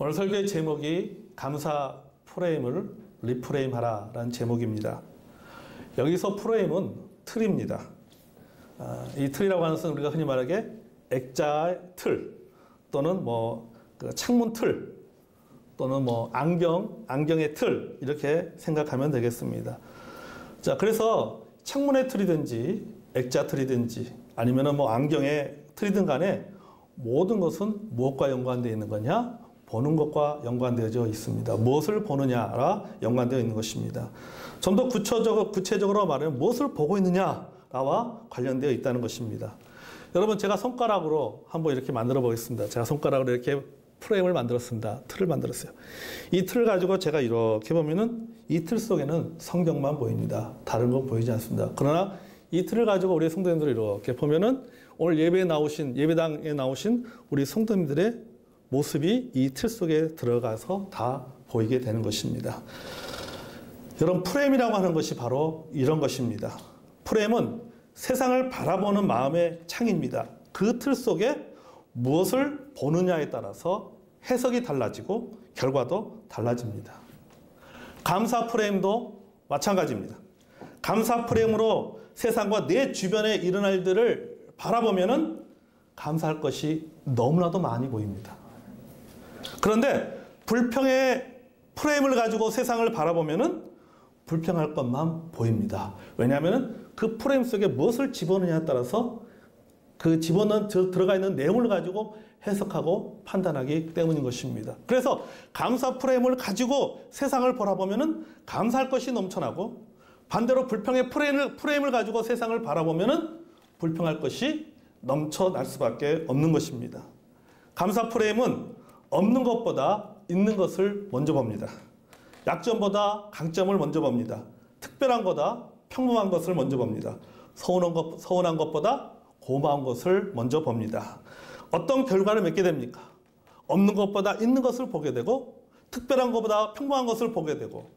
오늘 설교의 제목이 감사 프레임을 리프레임하라 라는 제목입니다. 여기서 프레임은 틀입니다. 이 틀이라고 하는 것은 우리가 흔히 말하게 액자의 틀 또는 창문 틀 또는 안경의 틀 이렇게 생각하면 되겠습니다. 자, 그래서 창문의 틀이든지 액자 틀이든지 아니면은 안경의 틀이든 간에 모든 것은 무엇과 연관되어 있는 거냐? 보는 것과 연관되어 있습니다. 무엇을 보느냐라 연관되어 있는 것입니다. 좀 더 구체적으로 말하면 무엇을 보고 있느냐와 관련되어 있다는 것입니다. 여러분, 제가 손가락으로 한번 이렇게 만들어 보겠습니다. 제가 손가락으로 이렇게 프레임을 만들었습니다. 틀을 만들었어요. 이 틀을 가지고 제가 이렇게 보면은 이 틀 속에는 성경만 보입니다. 다른 건 보이지 않습니다. 그러나 이 틀을 가지고 우리 성도님들 이렇게 보면은 오늘 예배당에 나오신 우리 성도님들의 모습이 이 틀 속에 들어가서 다 보이게 되는 것입니다. 여러분, 프레임이라고 하는 것이 바로 이런 것입니다. 프레임은 세상을 바라보는 마음의 창입니다. 그 틀 속에 무엇을 보느냐에 따라서 해석이 달라지고 결과도 달라집니다. 감사 프레임도 마찬가지입니다. 감사 프레임으로 세상과 내 주변에 일어날 일들을 바라보면은 감사할 것이 너무나도 많이 보입니다. 그런데 불평의 프레임을 가지고 세상을 바라보면은 불평할 것만 보입니다. 왜냐하면 그 프레임 속에 무엇을 집어넣느냐에 따라서 그 들어가 있는 내용을 가지고 해석하고 판단하기 때문인 것입니다. 그래서 감사 프레임을 가지고 세상을 바라보면은 감사할 것이 넘쳐나고 반대로 불평의 프레임을 가지고 세상을 바라보면은 불평할 것이 넘쳐날 수밖에 없는 것입니다. 감사 프레임은 없는 것보다 있는 것을 먼저 봅니다. 약점보다 강점을 먼저 봅니다. 특별한 것보다 평범한 것을 먼저 봅니다. 서운한 것보다 고마운 것을 먼저 봅니다. 어떤 결과를 맺게 됩니까? 없는 것보다 있는 것을 보게 되고 특별한 것보다 평범한 것을 보게 되고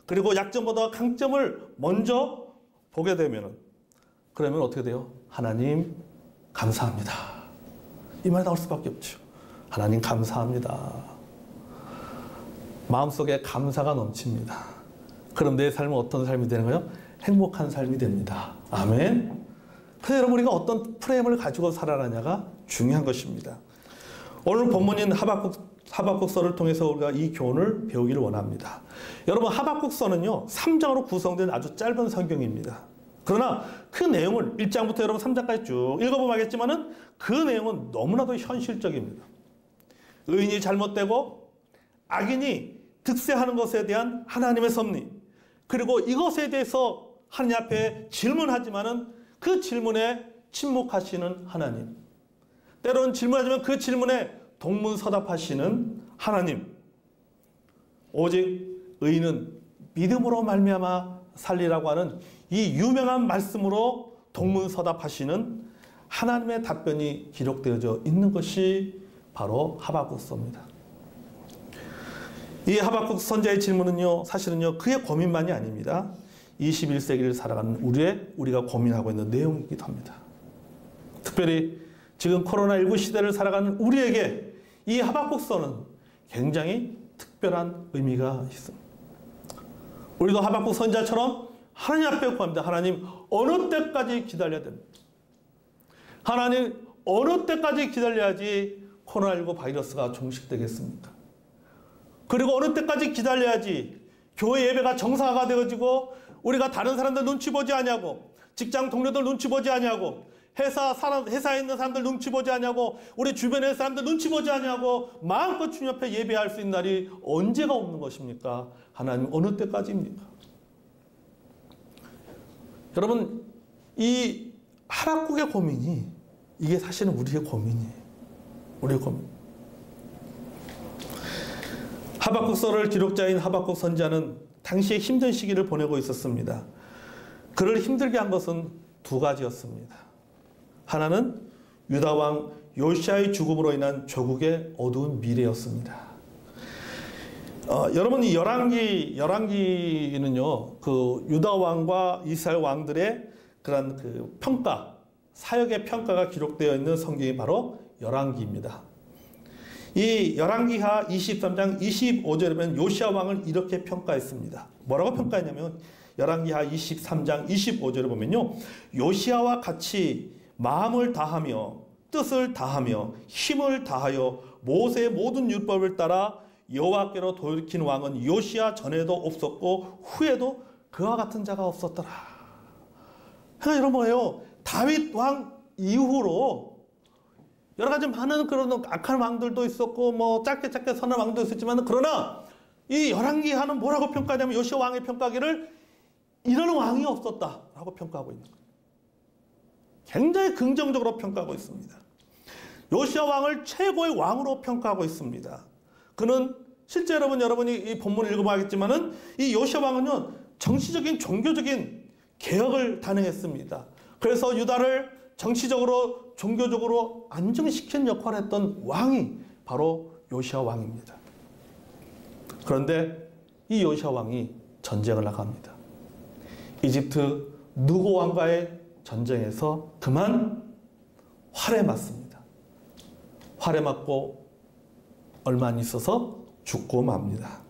그리고 약점보다 강점을 먼저 보게 되면 그러면 어떻게 돼요? 하나님 감사합니다. 이 말이 나올 수밖에 없죠. 하나님 감사합니다. 마음속에 감사가 넘칩니다. 그럼 내 삶은 어떤 삶이 되는 거예요? 행복한 삶이 됩니다. 아멘. 그래서 여러분, 우리가 어떤 프레임을 가지고 살아가냐가 중요한 것입니다. 오늘 본문인 하박국서를 통해서 우리가 이 교훈을 배우기를 원합니다. 여러분, 하박국서는요 3장으로 구성된 아주 짧은 성경입니다. 그러나 그 내용을 1장부터 여러분 3장까지 쭉 읽어보면 알겠지만은 그 내용은 너무나도 현실적입니다. 의인이 잘못되고 악인이 득세하는 것에 대한 하나님의 섭리, 그리고 이것에 대해서 하나님 앞에 질문하지만은 그 질문에 침묵하시는 하나님, 때로는 질문하지만 그 질문에 동문서답하시는 하나님, 오직 의인은 믿음으로 말미암아 살리라고 하는 이 유명한 말씀으로 동문서답하시는 하나님의 답변이 기록되어져 있는 것이 바로 하박국서입니다. 이 하박국 선자의 질문은요, 사실은요, 그의 고민만이 아닙니다. 21세기를 살아가는 우리가 고민하고 있는 내용이기도 합니다. 특별히 지금 코로나19 시대를 살아가는 우리에게 이 하박국서는 굉장히 특별한 의미가 있습니다. 우리도 하박국 선자처럼 하나님 앞에 구합니다. 하나님, 어느 때까지 기다려야 됩니다. 하나님, 어느 때까지 기다려야지 코로나19 바이러스가 종식되겠습니까? 그리고 어느 때까지 기다려야지 교회 예배가 정상화가 되어지고 우리가 다른 사람들 눈치 보지 않냐고, 직장 동료들 눈치 보지 않냐고, 회사에 있는 사람들 눈치 보지 않냐고, 우리 주변의 사람들 눈치 보지 않냐고 마음껏 주님 앞에 예배할 수 있는 날이 언제가 없는 것입니까? 하나님, 어느 때까지입니까? 여러분, 이 하박국의 고민이 이게 사실은 우리의 고민이에요. 우리의 고민. 하박국서를 기록자인 하박국 선자는 당시에 힘든 시기를 보내고 있었습니다. 그를 힘들게 한 것은 두 가지였습니다. 하나는 유다 왕 요시아의 죽음으로 인한 조국의 어두운 미래였습니다. 여러분, 이 열왕기는요, 그 유다 왕과 이스라엘 왕들의 그런 그 평가, 사역의 평가가 기록되어 있는 성경이 바로 열왕기입니다. 이 열왕기하 23장 25절에 보면 요시야 왕을 이렇게 평가했습니다. 뭐라고 평가했냐면 열왕기하 23장 25절에 보면요. 요시야와 같이 마음을 다하며 뜻을 다하며 힘을 다하여 모세의 모든 율법을 따라 여호와께로 돌이킨 왕은 요시야 전에도 없었고 후에도 그와 같은 자가 없었더라. 그러니까 여러분 뭐예요? 다윗 왕 이후로 여러 가지 많은 그런 악한 왕들도 있었고 뭐 짧게 선한 왕도 있었지만 그러나 이 열왕기하는 뭐라고 평가하냐면 요시야 왕의 평가하기를 이런 왕이 없었다라고 평가하고 있는 거예요. 굉장히 긍정적으로 평가하고 있습니다. 요시야 왕을 최고의 왕으로 평가하고 있습니다. 그는 실제 여러분이 이 본문을 읽어봐야겠지만은 이 요시야 왕은요 정치적인 종교적인 개혁을 단행했습니다. 그래서 유다를 정치적으로 종교적으로 안정시킨 역할을 했던 왕이 바로 요시야 왕입니다. 그런데 이 요시야 왕이 전쟁을 나갑니다. 이집트 느고 왕과의 전쟁에서 그만 활에 맞습니다. 활에 맞고 얼마 안 있어서 죽고 맙니다.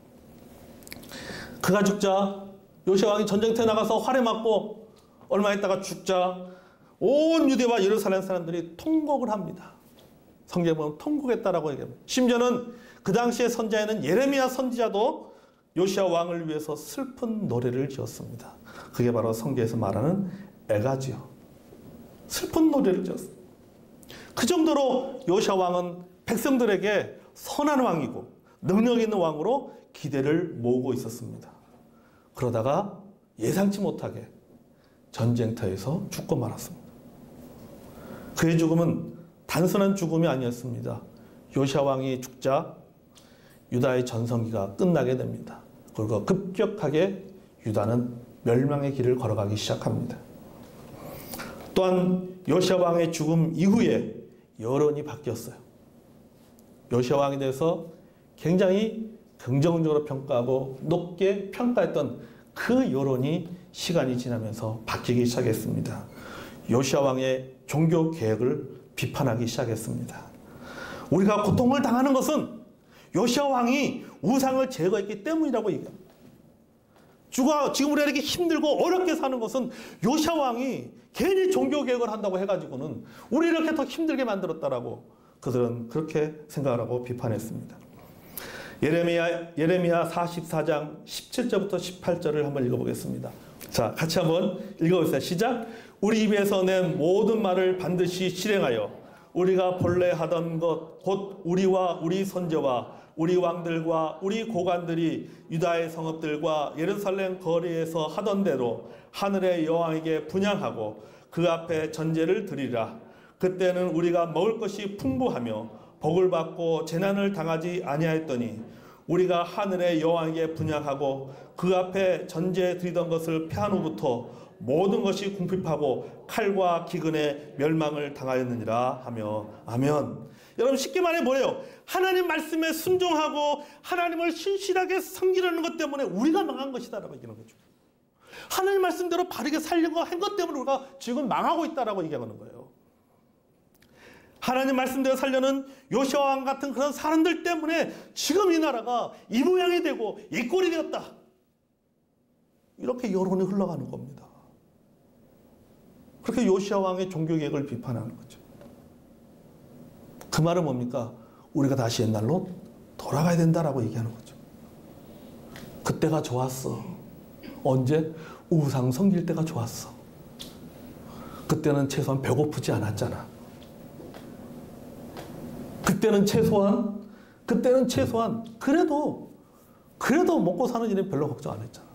그가 죽자 요시야 왕이 전쟁터에 나가서 활에 맞고 얼마 있다가 죽자 온 유대와 예루살렘 사람들이 통곡을 합니다. 성경에 보면 통곡했다라고 얘기합니다. 심지어는 그 당시의 선지자에는 예레미야 선지자도 요시야 왕을 위해서 슬픈 노래를 지었습니다. 그게 바로 성경에서 말하는 애가지요. 슬픈 노래를 지었습니다. 그 정도로 요시야 왕은 백성들에게 선한 왕이고 능력 있는 왕으로 기대를 모으고 있었습니다. 그러다가 예상치 못하게 전쟁터에서 죽고 말았습니다. 그의 죽음은 단순한 죽음이 아니었습니다. 요시야 왕이 죽자 유다의 전성기가 끝나게 됩니다. 그리고 급격하게 유다는 멸망의 길을 걸어가기 시작합니다. 또한 요시야 왕의 죽음 이후에 여론이 바뀌었어요. 요시야 왕에 대해서 굉장히 긍정적으로 평가하고 높게 평가했던 그 여론이 시간이 지나면서 바뀌기 시작했습니다. 요시야 왕의 종교 개혁을 비판하기 시작했습니다. 우리가 고통을 당하는 것은 요시야 왕이 우상을 제거했기 때문이라고 얘기합니다. 지금 우리가 이렇게 힘들고 어렵게 사는 것은 요시야 왕이 괜히 종교 개혁을 한다고 해가지고는 우리를 이렇게 더 힘들게 만들었다라고 그들은 그렇게 생각을 하고 비판했습니다. 예레미야 44장 17절부터 18절을 한번 읽어보겠습니다. 자, 같이 한번 읽어보세요. 시작. 우리 입에서 낸 모든 말을 반드시 실행하여 우리가 본래 하던 것 곧 우리와 우리 선조와 우리 왕들과 우리 고관들이 유다의 성읍들과 예루살렘 거리에서 하던 대로 하늘의 여왕에게 분향하고 그 앞에 전제를 드리라. 그때는 우리가 먹을 것이 풍부하며 복을 받고 재난을 당하지 아니하였더니 우리가 하늘의 여왕에게 분향하고 그 앞에 전제 드리던 것을 패한 후부터 모든 것이 궁핍하고 칼과 기근에 멸망을 당하였느니라 하며 아멘. 여러분 쉽게 말해 뭐예요? 하나님 말씀에 순종하고 하나님을 신실하게 섬기려는 것 때문에 우리가 망한 것이다라고 얘기하는 거죠. 하나님 말씀대로 바르게 살려고 한 것 때문에 우리가 지금 망하고 있다라고 얘기하는 거예요. 하나님 말씀대로 살려는 요시야 왕 같은 그런 사람들 때문에 지금 이 나라가 이 모양이 되고 이 꼴이 되었다. 이렇게 여론이 흘러가는 겁니다. 그렇게 요시야 왕의 종교개혁을 비판하는 거죠. 그 말은 뭡니까? 우리가 다시 옛날로 돌아가야 된다라고 얘기하는 거죠. 그때가 좋았어. 언제? 우상 섬길 때가 좋았어. 그때는 최소한 배고프지 않았잖아. 그때는 최소한 그래도 먹고 사는 일은 별로 걱정 안 했잖아.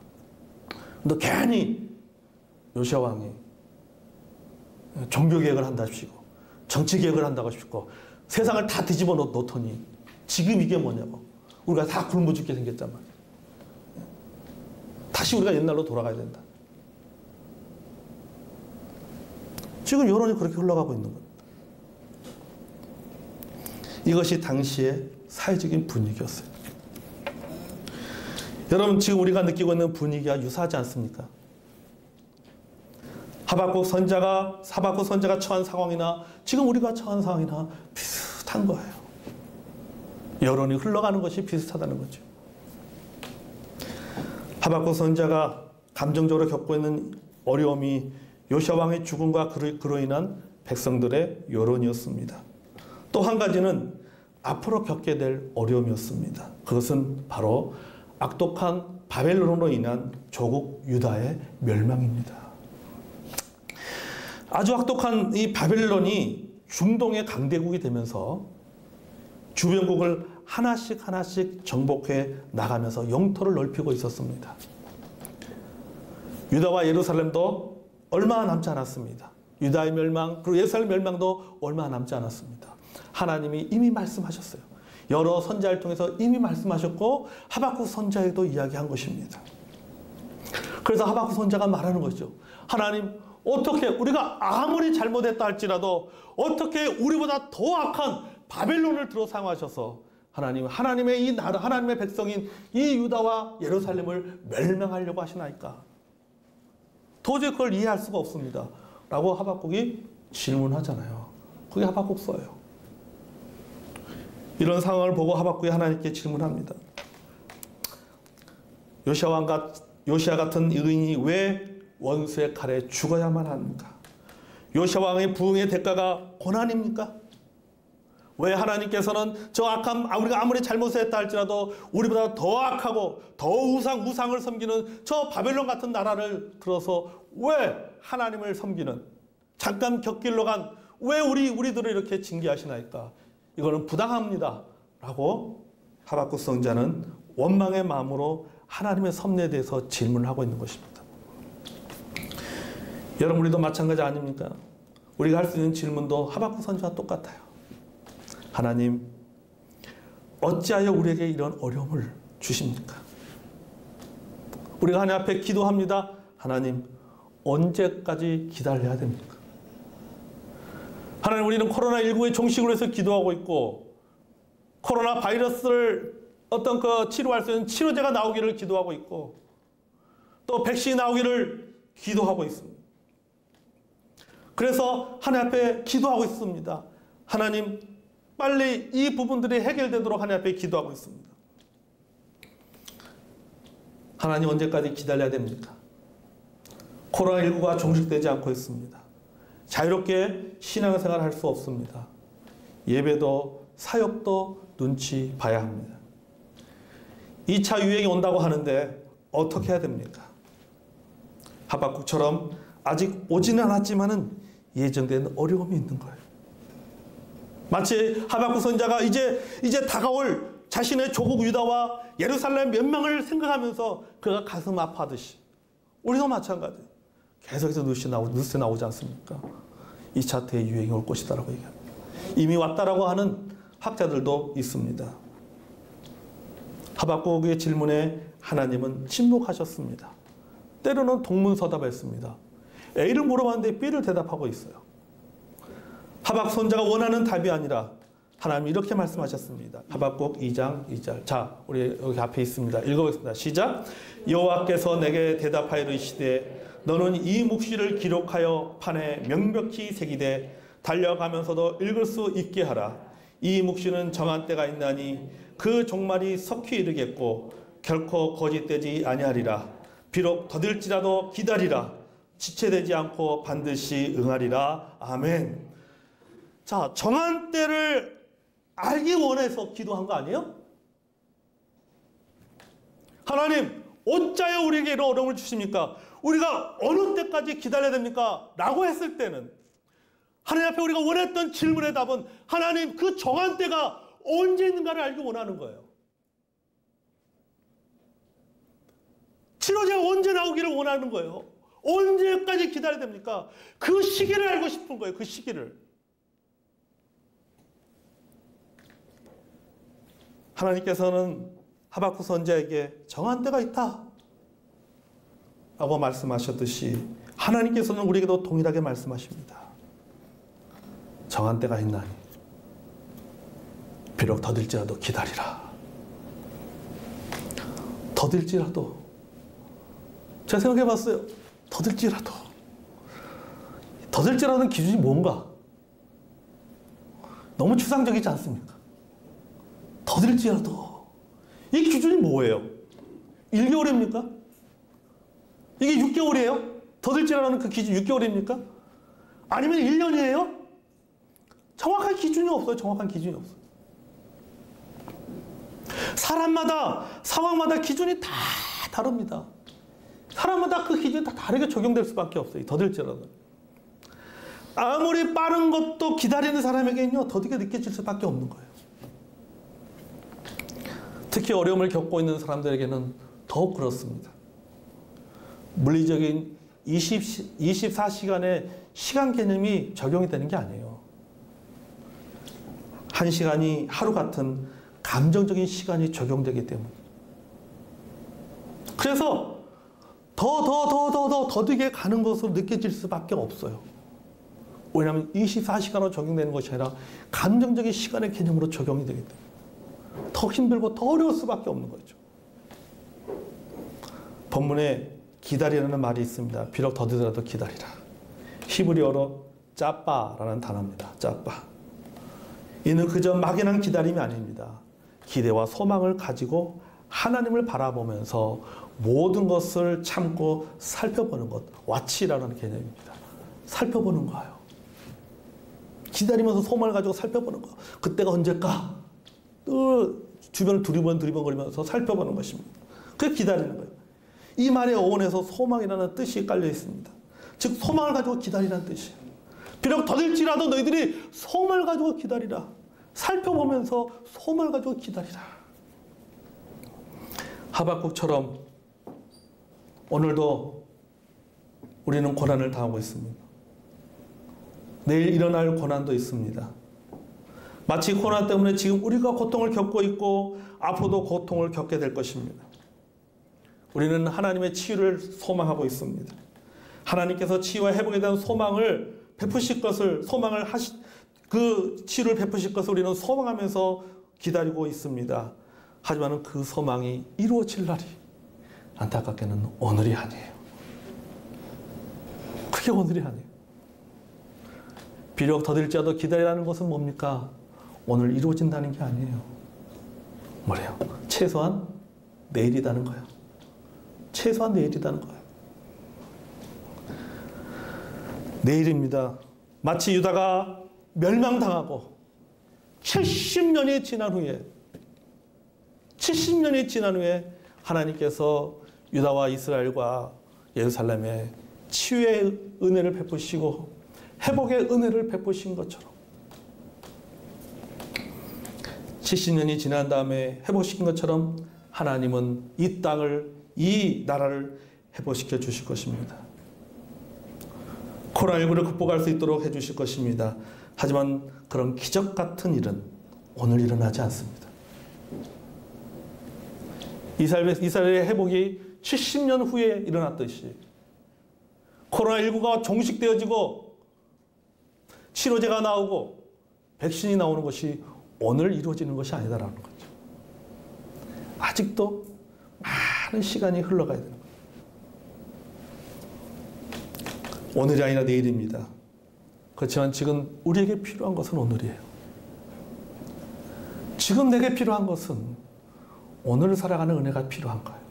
근데 괜히 요시야 왕이 종교개혁을 한다십시고 정치개혁을 한다고 하십시고 세상을 다 뒤집어 놓더니 지금 이게 뭐냐고. 우리가 다 굶어 죽게 생겼단 말이야. 다시 우리가 옛날로 돌아가야 된다. 지금 여론이 그렇게 흘러가고 있는 겁니다. 이것이 당시의 사회적인 분위기였어요. 여러분 지금 우리가 느끼고 있는 분위기와 유사하지 않습니까? 하박국 선자가 처한 상황이나 지금 우리가 처한 상황이나 비슷한 거예요. 여론이 흘러가는 것이 비슷하다는 거죠. 하박국 선지자가 감정적으로 겪고 있는 어려움이 요시야 왕의 죽음과 그로 인한 백성들의 여론이었습니다. 또 한 가지는 앞으로 겪게 될 어려움이었습니다. 그것은 바로 악독한 바벨론으로 인한 조국 유다의 멸망입니다. 아주 악독한 이 바벨론이 중동의 강대국이 되면서 주변국을 하나씩 하나씩 정복해 나가면서 영토를 넓히고 있었습니다. 유다와 예루살렘도 얼마 남지 않았습니다. 유다의 멸망, 그리고 예루살렘 멸망도 얼마 남지 않았습니다. 하나님이 이미 말씀하셨어요. 여러 선지자를 통해서 이미 말씀하셨고 하박국 선지자에도 이야기한 것입니다. 그래서 하박국 선지자가 말하는 것이죠. 하나님, 어떻게 우리가 아무리 잘못했다 할지라도 어떻게 우리보다 더 악한 바벨론을 들어 사용하셔서 하나님의 이 나라, 하나님의 백성인 이 유다와 예루살렘을 멸망하려고 하시나이까? 도저히 그걸 이해할 수가 없습니다. 라고 하박국이 질문하잖아요. 그게 하박국서예요. 이런 상황을 보고 하박국이 하나님께 질문합니다. 요시야 같은 의인이 왜 원수의 칼에 죽어야만 합니까? 요시야 왕의 부흥의 대가가 고난입니까? 왜 하나님께서는 저 악한, 우리가 아무리 잘못했다 할지라도 우리보다 더 악하고 더 우상을 섬기는 저 바벨론 같은 나라를 들어서 왜 하나님을 섬기는, 잠깐 곁길로 간 왜 우리들을 이렇게 징계하시나이까? 이거는 부당합니다. 라고 하박국 선지자는 원망의 마음으로 하나님의 섭리에 대해서 질문을 하고 있는 것입니다. 여러분, 우리도 마찬가지 아닙니까? 우리가 할 수 있는 질문도 하박국 선지자와 똑같아요. 하나님, 어찌하여 우리에게 이런 어려움을 주십니까? 우리가 하나님 앞에 기도합니다. 하나님, 언제까지 기다려야 됩니까? 하나님, 우리는 코로나19의 종식으로 해서 기도하고 있고 코로나 바이러스를 어떤 치료할 수 있는 치료제가 나오기를 기도하고 있고 또 백신이 나오기를 기도하고 있습니다. 그래서 하나님 앞에 기도하고 있습니다. 하나님, 빨리 이 부분들이 해결되도록 하나님 앞에 기도하고 있습니다. 하나님, 언제까지 기다려야 됩니까? 코로나19가 종식되지 않고 있습니다. 자유롭게 신앙생활을 할 수 없습니다. 예배도 사역도 눈치 봐야 합니다. 2차 유행이 온다고 하는데 어떻게 해야 됩니까? 하박국처럼 아직 오지는 않았지만은 예정된 어려움이 있는 거예요. 마치 하박국 선지자가 이제 다가올 자신의 조국 유다와 예루살렘 멸망을 생각하면서 그가 가슴 아파하듯이 우리도 마찬가지예요. 계속해서 뉴스에 나오지 않습니까? 2차 대유행이 올 것이다라고 얘기합니다. 이미 왔다라고 하는 학자들도 있습니다. 하박국의 질문에 하나님은 침묵하셨습니다. 때로는 동문서답했습니다. A를 물어봤는데 B를 대답하고 있어요. 하박국 선지자가 원하는 답이 아니라 하나님이 이렇게 말씀하셨습니다. 하박국 2장 2절. 자, 우리 여기 앞에 있습니다. 읽어보겠습니다. 시작. 여호와께서 내게 대답하여 이르시되 너는 이 묵시를 기록하여 판에 명백히 새기되 달려가면서도 읽을 수 있게 하라. 이 묵시는 정한 때가 있나니 그 종말이 석히 이르겠고 결코 거짓되지 아니하리라. 비록 더딜지라도 기다리라. 지체되지 않고 반드시 응하리라. 아멘. 자, 정한 때를 알기 원해서 기도한 거 아니에요? 하나님, 어찌하여 우리에게 이런 어려움을 주십니까? 우리가 어느 때까지 기다려야 됩니까? 라고 했을 때는 하나님 앞에 우리가 원했던 질문의 답은 하나님, 그 정한 때가 언제 있는가를 알기 원하는 거예요. 치료제가 언제 나오기를 원하는 거예요. 언제까지 기다려야 됩니까? 그 시기를 알고 싶은 거예요. 그 시기를. 하나님께서는 하박국 선지자에게 정한 때가 있다 라고 말씀하셨듯이 하나님께서는 우리에게도 동일하게 말씀하십니다. 정한 때가 있나니 비록 더딜지라도 기다리라. 더딜지라도, 제가 생각해 봤어요. 더딜지라도는 기준이 뭔가? 너무 추상적이지 않습니까? 더딜지라도. 이 기준이 뭐예요? 1개월입니까? 이게 6개월이에요? 더딜지라는 그 기준 6개월입니까? 아니면 1년이에요? 정확한 기준이 없어요. 정확한 기준이 없어요. 사람마다, 상황마다 기준이 다 다릅니다. 사람마다 그 기준이 다 다르게 적용될 수밖에 없어요. 더딜지라도. 아무리 빠른 것도 기다리는 사람에게는요, 더디게 느껴질 수밖에 없는 거예요. 특히 어려움을 겪고 있는 사람들에게는 더욱 그렇습니다. 물리적인 24시간의 시간 개념이 적용이 되는 게 아니에요. 한 시간이 하루 같은 감정적인 시간이 적용되기 때문에. 그래서 더디게 가는 것으로 느껴질 수밖에 없어요. 왜냐하면 24시간으로 적용되는 것이 아니라 감정적인 시간의 개념으로 적용이 되기 때문에 더 힘들고 더 어려울 수밖에 없는 거죠. 본문에 기다리라는 말이 있습니다. 비록 더디더라도 기다리라. 히브리어로 짜빠라는 단어입니다. 짜빠. 이는 그저 막연한 기다림이 아닙니다. 기대와 소망을 가지고 하나님을 바라보면서 모든 것을 참고 살펴보는 것. 와치라는 개념입니다. 살펴보는 거예요. 기다리면서 소망을 가지고 살펴보는 거. 그때가 언제일까? 주변을 두리번거리면서 살펴보는 것입니다. 그게 기다리는 거예요. 이 말의 어원에서 소망이라는 뜻이 깔려 있습니다. 즉 소망을 가지고 기다리라는 뜻이에요. 비록 더딜지라도 너희들이 소망을 가지고 기다리라. 살펴보면서 소망을 가지고 기다리라. 하박국처럼 오늘도 우리는 고난을 당하고 있습니다. 내일 일어날 고난도 있습니다. 마치 고난 때문에 지금 우리가 고통을 겪고 있고 앞으로도 고통을 겪게 될 것입니다. 우리는 하나님의 치유를 소망하고 있습니다. 하나님께서 치유와 회복에 대한 소망을 베푸실 것을 그 치유를 베푸실 것을 우리는 소망하면서 기다리고 있습니다. 하지만 그 소망이 이루어질 날이 안타깝게는 오늘이 아니에요. 그게 오늘이 아니에요. 비록 더딜지라도 기다리라는 것은 뭡니까? 오늘 이루어진다는 게 아니에요. 뭐래요? 최소한 내일이라는 거예요. 최소한 내일이라는 거예요. 내일입니다. 마치 유다가 멸망당하고 70년이 지난 후에 하나님께서 유다와 이스라엘과 예루살렘에 치유의 은혜를 베푸시고 회복의 은혜를 베푸신 것처럼 70년이 지난 다음에 회복시킨 것처럼 하나님은 이 땅을, 이 나라를 회복시켜 주실 것입니다. 코로나19를 극복할 수 있도록 해주실 것입니다. 하지만 그런 기적 같은 일은 오늘 일어나지 않습니다. 이스라엘의 회복이 70년 후에 일어났듯이 코로나19가 종식되어지고 치료제가 나오고 백신이 나오는 것이 오늘 이루어지는 것이 아니다라는 거죠. 아직도 많은 시간이 흘러가야 되는 거예요. 오늘이 아니라 내일입니다. 그렇지만 지금 우리에게 필요한 것은 오늘이에요. 지금 내게 필요한 것은 오늘을 살아가는 은혜가 필요한 거예요.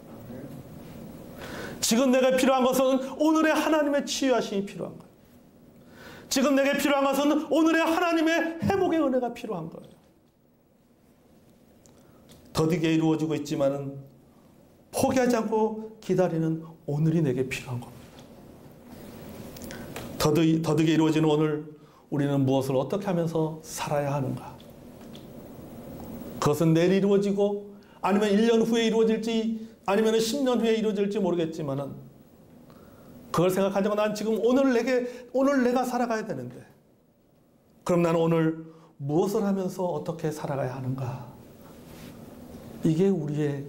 지금 내게 필요한 것은 오늘의 하나님의 치유하심이 필요한 거예요. 지금 내게 필요한 것은 오늘의 하나님의 회복의 은혜가 필요한 거예요. 더디게 이루어지고 있지만은 포기하지 않고 기다리는 오늘이 내게 필요한 겁니다. 더디게 이루어지는 오늘 우리는 무엇을 어떻게 하면서 살아야 하는가? 그것은 내일 이루어지고 아니면 1년 후에 이루어질지 아니면 10년 후에 이루어질지 모르겠지만은 그걸 생각하자고 난 지금 오늘 내가 살아가야 되는데 그럼 나는 오늘 무엇을 하면서 어떻게 살아가야 하는가? 이게 우리의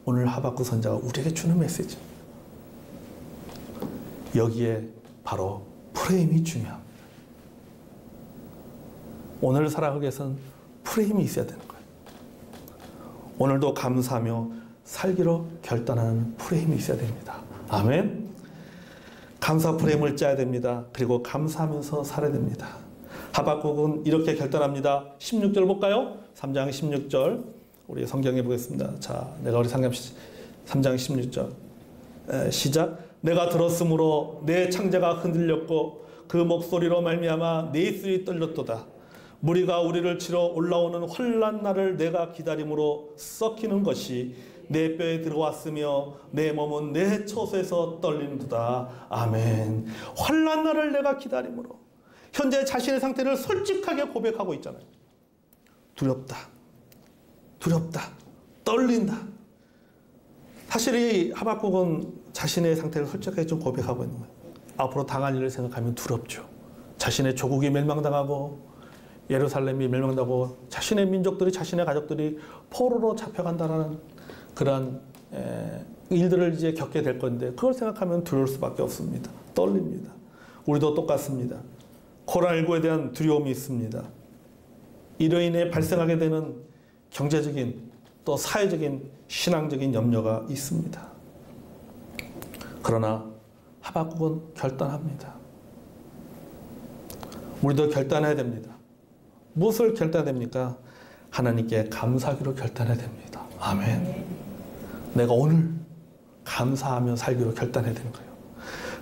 오늘 하박국 선자가 우리에게 주는 메시지입니다. 여기에 바로 프레임이 중요합니다. 오늘 살아가기 위해서는 프레임이 있어야 되는 거예요. 오늘도 감사하며 살기로 결단하는 프레임이 있어야 됩니다. 아멘. 감사 프레임을 짜야 됩니다. 그리고 감사하면서 살아야 됩니다. 하박국은 이렇게 결단합니다. 16절 볼까요? 3장 16절. 우리 성경에 보겠습니다. 자, 내가 우리 상감 3장 16절 시작. 내가 들었으므로 내 창자가 흔들렸고 그 목소리로 말미암아 내 입술이 떨렸도다. 무리가 우리를 치러 올라오는 환난 날을 내가 기다림으로 썩히는 것이 내 뼈에 들어왔으며 내 몸은 내 처소에서 떨리는도다. 아멘. 환난 날을 내가 기다림으로. 현재 자신의 상태를 솔직하게 고백하고 있잖아요. 두렵다. 두렵다. 떨린다. 사실 이 하박국은 자신의 상태를 솔직하게 좀 고백하고 있는 거예요. 앞으로 당할 일을 생각하면 두렵죠. 자신의 조국이 멸망당하고 예루살렘이 멸망당하고 자신의 민족들이 자신의 가족들이 포로로 잡혀간다는 그런 일들을 이제 겪게 될 건데 그걸 생각하면 두려울 수밖에 없습니다. 떨립니다. 우리도 똑같습니다. 코로나19에 대한 두려움이 있습니다. 이로 인해 발생하게 되는 경제적인 또 사회적인 신앙적인 염려가 있습니다. 그러나 하박국은 결단합니다. 우리도 결단해야 됩니다. 무엇을 결단해야 됩니까? 하나님께 감사하기로 결단해야 됩니다. 아멘. 내가 오늘 감사하며 살기로 결단해야 되는 거예요.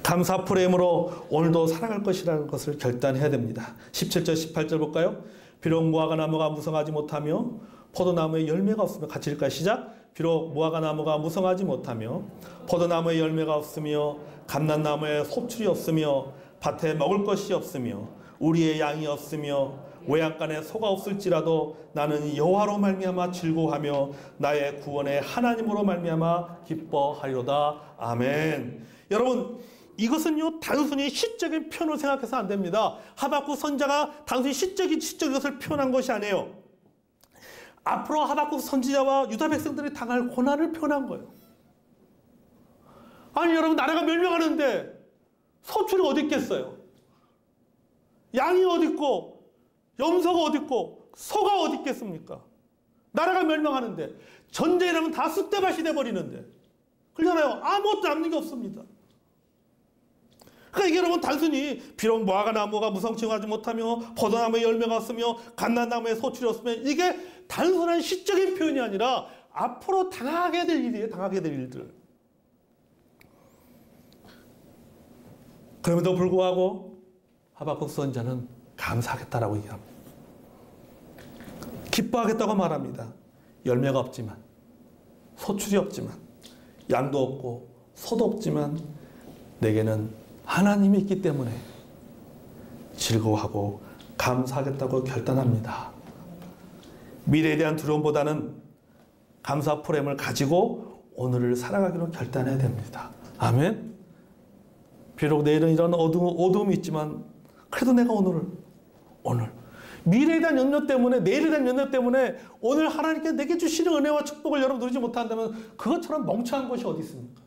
감사 프레임으로 오늘도 살아갈 것이라는 것을 결단해야 됩니다. 17절 18절 볼까요? 비록 무화과 나무가 무성하지 못하며 포도나무에 열매가 없으며 같이 읽을까요? 시작. 비록 무화과 나무가 무성하지 못하며 포도나무에 열매가 없으며 감람나무에 소출이 없으며 밭에 먹을 것이 없으며 우리의 양이 없으며 외양간에 소가 없을지라도 나는 여호와로 말미암아 즐거워하며 나의 구원의 하나님으로 말미암아 기뻐하리로다. 아멘. 여러분, 이것은요 단순히 시적인 표현으로 생각해서 안 됩니다. 하박국 선지자가 단순히 시적인 것을 표현한 것이 아니에요. 앞으로 하박국 선지자와 유다 백성들이 당할 고난을 표현한 거예요. 아니 여러분, 나라가 멸망하는데 소출이 어디 있겠어요? 양이 어디 있고 염소가 어디 있고 소가 어디 있겠습니까? 나라가 멸망하는데 전쟁이라면 다 쑥대밭이 돼버리는데 그러잖아요. 아무것도 남는 게 없습니다. 그러니까 이게 여러분 단순히 비록 무화과 나무가 무성층하지 못하며 포도나무에 열매가 없으며 감람나무에 소출이 없으면 이게 단순한 시적인 표현이 아니라 앞으로 당하게 될 일이에요. 당하게 될 일들. 그럼에도 불구하고 하박국 선지자는 감사하겠다라고 얘기합니다. 기뻐하겠다고 말합니다. 열매가 없지만 소출이 없지만 양도 없고 소도 없지만 내게는 하나님이 있기 때문에 즐거워하고 감사하겠다고 결단합니다. 미래에 대한 두려움보다는 감사 프레임을 가지고 오늘을 살아가기로 결단해야 됩니다. 아멘. 비록 내일은 이런 어두움이 있지만 그래도 내가 오늘 미래에 대한 염려 때문에 내일에 대한 염려 때문에 오늘 하나님께 내게 주시는 은혜와 축복을 여러분 누리지 못한다면 그것처럼 멍청한 것이 어디 있습니까?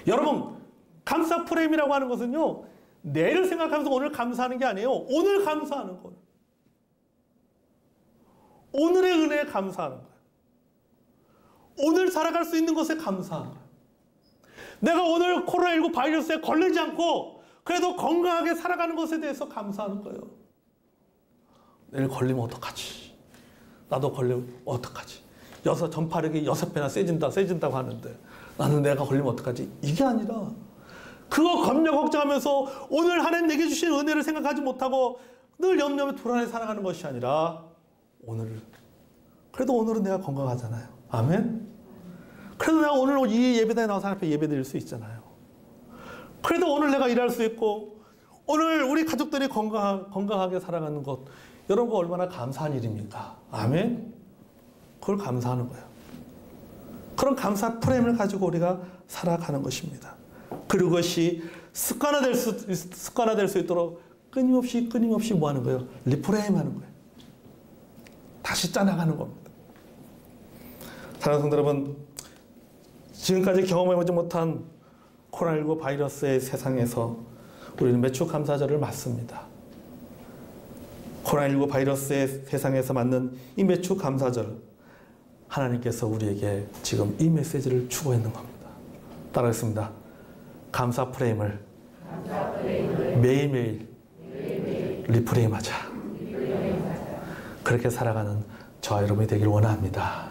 여러분, 감사 프레임이라고 하는 것은요 내일을 생각하면서 오늘 감사하는 게 아니에요. 오늘 감사하는 거예요. 오늘의 은혜에 감사하는 거예요. 오늘 살아갈 수 있는 것에 감사하는 거예요. 내가 오늘 코로나19 바이러스에 걸리지 않고 그래도 건강하게 살아가는 것에 대해서 감사하는 거예요. 내일 걸리면 어떡하지? 나도 걸리면 어떡하지? 전파력이 6배나 세진다고 하는데 나는 내가 걸리면 어떡하지? 이게 아니라 그거 겁나 걱정하면서 오늘 하나님 내게 주신 은혜를 생각하지 못하고 늘 염려하며 불안해 살아가는 것이 아니라 그래도 오늘은 내가 건강하잖아요. 아멘? 그래도 내가 오늘 이 예배당에 나와서 하나님 앞에 예배 드릴 수 있잖아요. 그래도 오늘 내가 일할 수 있고 오늘 우리 가족들이 건강하게 살아가는 것, 여러분 얼마나 감사한 일입니까? 아멘? 그걸 감사하는 거예요. 그런 감사 프레임을 가지고 우리가 살아가는 것입니다. 그리고 그것이 습관화될 수 있도록 끊임없이 뭐 하는 거예요? 리프레임 하는 거예요. 다시 짜나가는 겁니다. 사랑하는 성도 여러분, 지금까지 경험해보지 못한 코로나19 바이러스의 세상에서 우리는 매주 감사절을 맞습니다. 코로나19 바이러스의 세상에서 맞는 이 매주 감사절, 하나님께서 우리에게 지금 이 메시지를 주고 있는 겁니다. 따라하겠습니다. 감사 프레임을 매일매일 리프레임하자. 그렇게 살아가는 저와 여러분이 되길 원합니다.